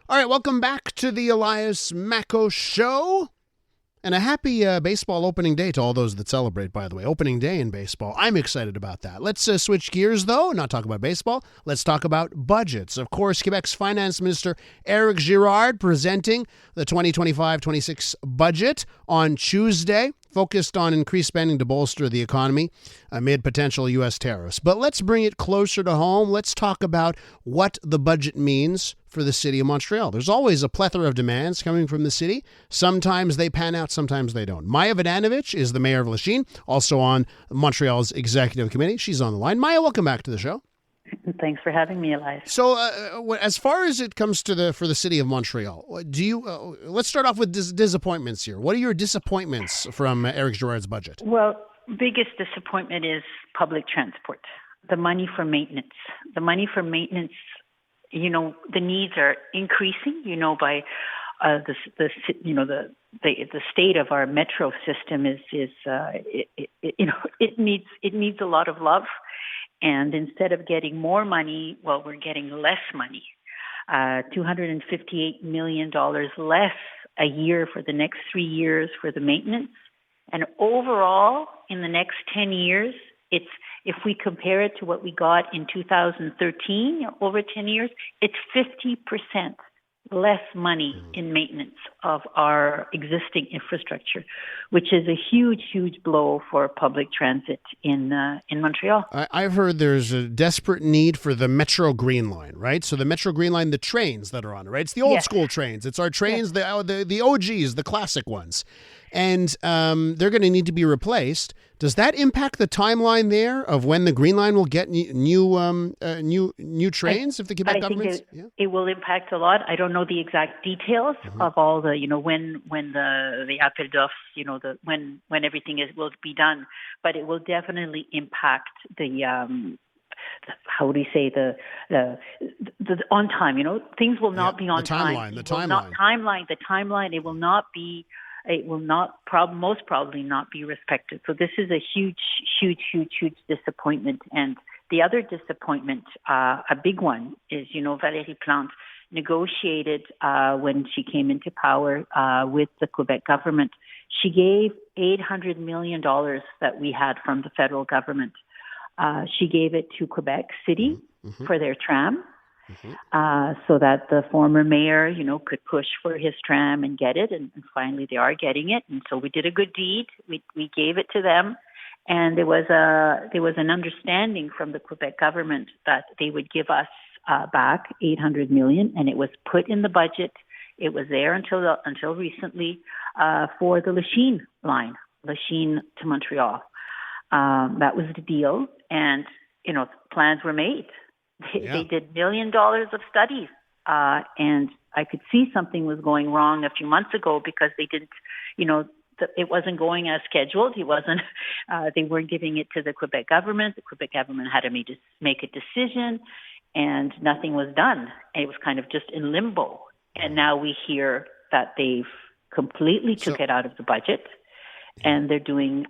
All right, welcome back to the Elias Mako Show. And a happy baseball opening day to all those that celebrate, by the way. Opening day in baseball. I'm excited about that. Let's switch gears, though, not talk about baseball. Let's talk about budgets. Of course, Quebec's Finance Minister Éric Girard presenting the 2025-26 budget on Tuesday, focused on increased spending to bolster the economy amid potential U.S. tariffs. But let's bring it closer to home. Let's talk about what the budget means for the city of Montreal. There's always a plethora of demands coming from the city. Sometimes they pan out, sometimes they don't. Maja Vodanovic is the mayor of Lachine, also on Montreal's executive committee. She's on the line. Maja, welcome back to the show. Thanks for having me, Elias. So, as far as it comes to for the city of Montreal, do you? Let's start off with disappointments here. What are your disappointments from Éric Girard's budget? Well, biggest disappointment is public transport. The money for maintenance. The needs are increasing. By the state of our metro system it needs a lot of love. And instead of getting more money, we're getting less money. $258 million less a year for the next 3 years for the maintenance. And overall, in the next 10 years, if we compare it to what we got in 2013, over 10 years, it's 50% less money in maintenance of our existing infrastructure, which is a huge, huge blow for public transit in Montreal. I've heard there's a desperate need for the Metro Green Line, right? So the Metro Green Line, the trains that are on it, right? It's the old school trains. It's our trains, the OGs, the classic ones. And they're going to need to be replaced. Does that impact the timeline there of when the Green Line will get new trains? If the Quebec government, it will impact a lot. I don't know the exact details of all the when the appel d'offres, when everything will be done, but it will definitely impact the on time. Things will not be on time. The timeline. It will not be. It will most probably not be respected. So this is a huge, huge, huge, huge disappointment. And the other disappointment, a big one, is, Valérie Plante negotiated when she came into power with the Quebec government. She gave $800 million that we had from the federal government. She gave it to Quebec City for their tram. So that the former mayor, could push for his tram and get it, and finally they are getting it. And so we did a good deed. We gave it to them, and there was an understanding from the Quebec government that they would give us back $800 million, and it was put in the budget. It was there until recently for the Lachine line, Lachine to Montreal. That was the deal, and plans were made. They did $1 million of studies, and I could see something was going wrong a few months ago because they didn't, it wasn't going as scheduled. They weren't giving it to the Quebec government. The Quebec government had to make a decision, and nothing was done. It was kind of just in limbo. And now we hear that they've completely took it out of the budget, and they're doing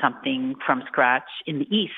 something from scratch in the east.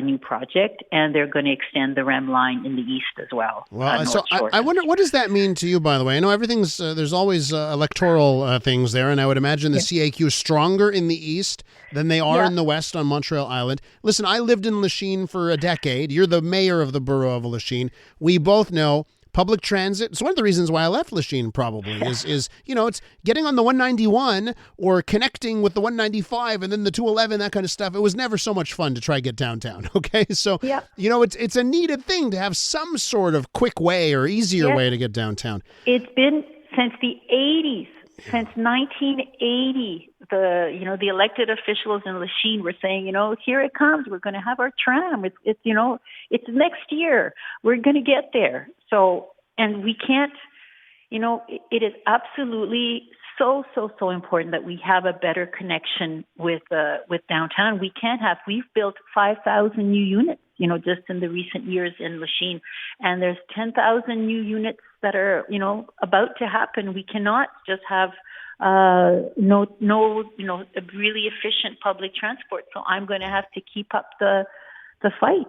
New project, and they're going to extend the REM line in the east as well. Well, so I wonder, what does that mean to you, by the way? I know everything's, there's always electoral things there, and I would imagine the CAQ is stronger in the east than they are in the west on Montreal Island. Listen, I lived in Lachine for a decade. You're the mayor of the borough of Lachine. We both know public transit. It's one of the reasons why I left Lachine probably is it's getting on the 191 or connecting with the 195 and then the 211, that kind of stuff. It was never so much fun to try to get downtown. Okay. So, it's a needed thing to have some sort of quick way or easier way to get downtown. It's been since the 80s, since 1980. The elected officials in Lachine were saying, here it comes. We're going to have our tram. It's next year. We're going to get there. So, and we can't, it is absolutely so important that we have a better connection with downtown. We've built 5,000 new units, just in the recent years in Lachine, and there's 10,000 new units that are, about to happen. We cannot just have a really efficient public transport. So I'm going to have to keep up the the fight.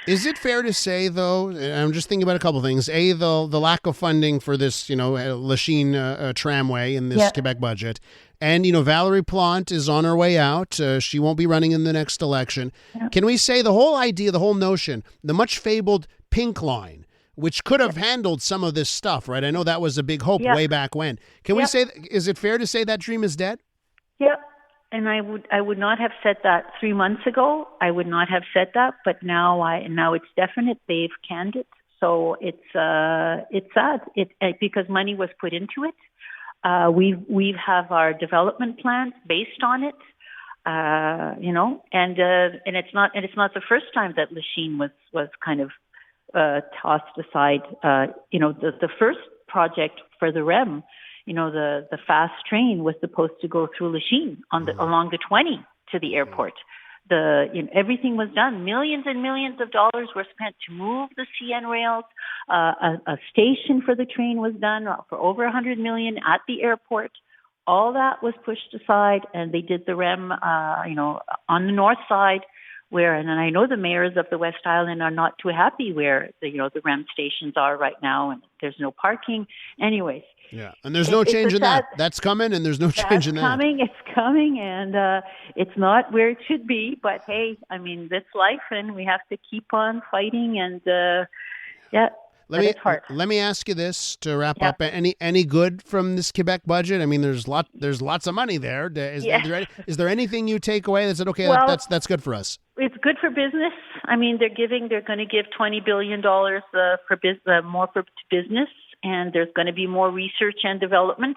Is it fair to say, though, I'm just thinking about a couple of things. A, the lack of funding for this, Lachine tramway in this Quebec budget. And, Valerie Plante is on her way out. She won't be running in the next election. Yeah. Can we say the whole idea, the whole notion, the much fabled pink line, which could have handled some of this stuff, right? I know that was a big hope way back when. Can we say, is it fair to say that dream is dead? Yeah. And I would not have said that 3 months ago. I would not have said that, but now it's definite. They've canned it, so it's sad. Because money was put into it. We have our development plans based on it, and it's not the first time that Lachine was kind of tossed aside. The first project for the REM. The fast train was supposed to go through Lachine along the 20 to the airport. Everything was done. Millions and millions of dollars were spent to move the CN rails. A station for the train was done for over $100 million at the airport. All that was pushed aside, and they did the REM, on the north side. And I know the mayors of the West Island are not too happy where the REM stations are right now, and there's no parking. Anyways. Yeah, and there's no change in that. That's coming, and there's no change in that. It's coming, and it's not where it should be. But hey, that's life, and we have to keep on fighting. And it's hard. Let me ask you this to wrap up. Any good from this Quebec budget? There's lots of money there. Is there anything you take away that said, okay, that's good for us? It's good for business. They're going to give $20 billion more for business. And there's going to be more research and development.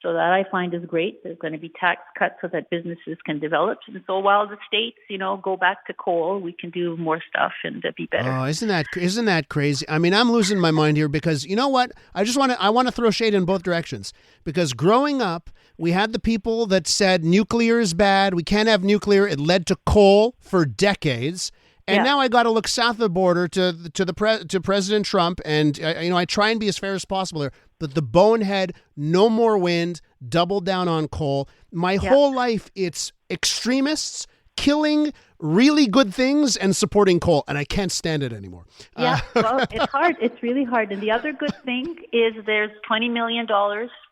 So that I find is great. There's going to be tax cuts so that businesses can develop. And so while the states, go back to coal, we can do more stuff and be better. Oh, isn't that crazy? I'm losing my mind here because you know what? I want to throw shade in both directions because growing up, we had the people that said nuclear is bad. We can't have nuclear. It led to coal for decades. And now I got to look south of the border to President Trump, and I try and be as fair as possible here. But the bonehead, no more wind, double down on coal. My whole life, it's extremists killing really good things and supporting coal, and I can't stand it anymore. Yeah, well, it's hard. It's really hard. And the other good thing is there's $20 million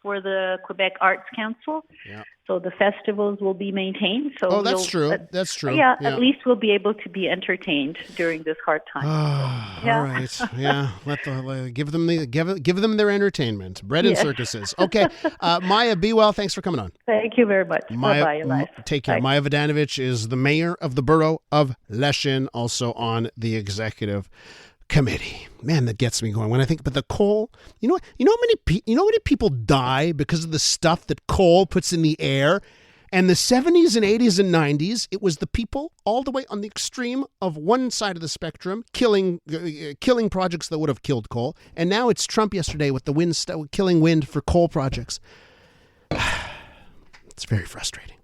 for the Quebec Arts Council. Yeah. So the festivals will be maintained. So that's true. That's true. Yeah, at least we'll be able to be entertained during this hard time. All right. Yeah. Give them their entertainment. Bread and circuses. Okay. Maya, be well. Thanks for coming on. Thank you very much. Bye-bye, Elias. Take care. Bye. Maya Vodanovic is the mayor of the borough of Lachine, also on the executive committee. Man, that gets me going when I think. But the coal, you know how many people die because of the stuff that coal puts in the air. And the 70s and 80s and 90s, it was the people all the way on the extreme of one side of the spectrum killing projects that would have killed coal. And now it's Trump yesterday with the killing wind for coal projects. It's very frustrating.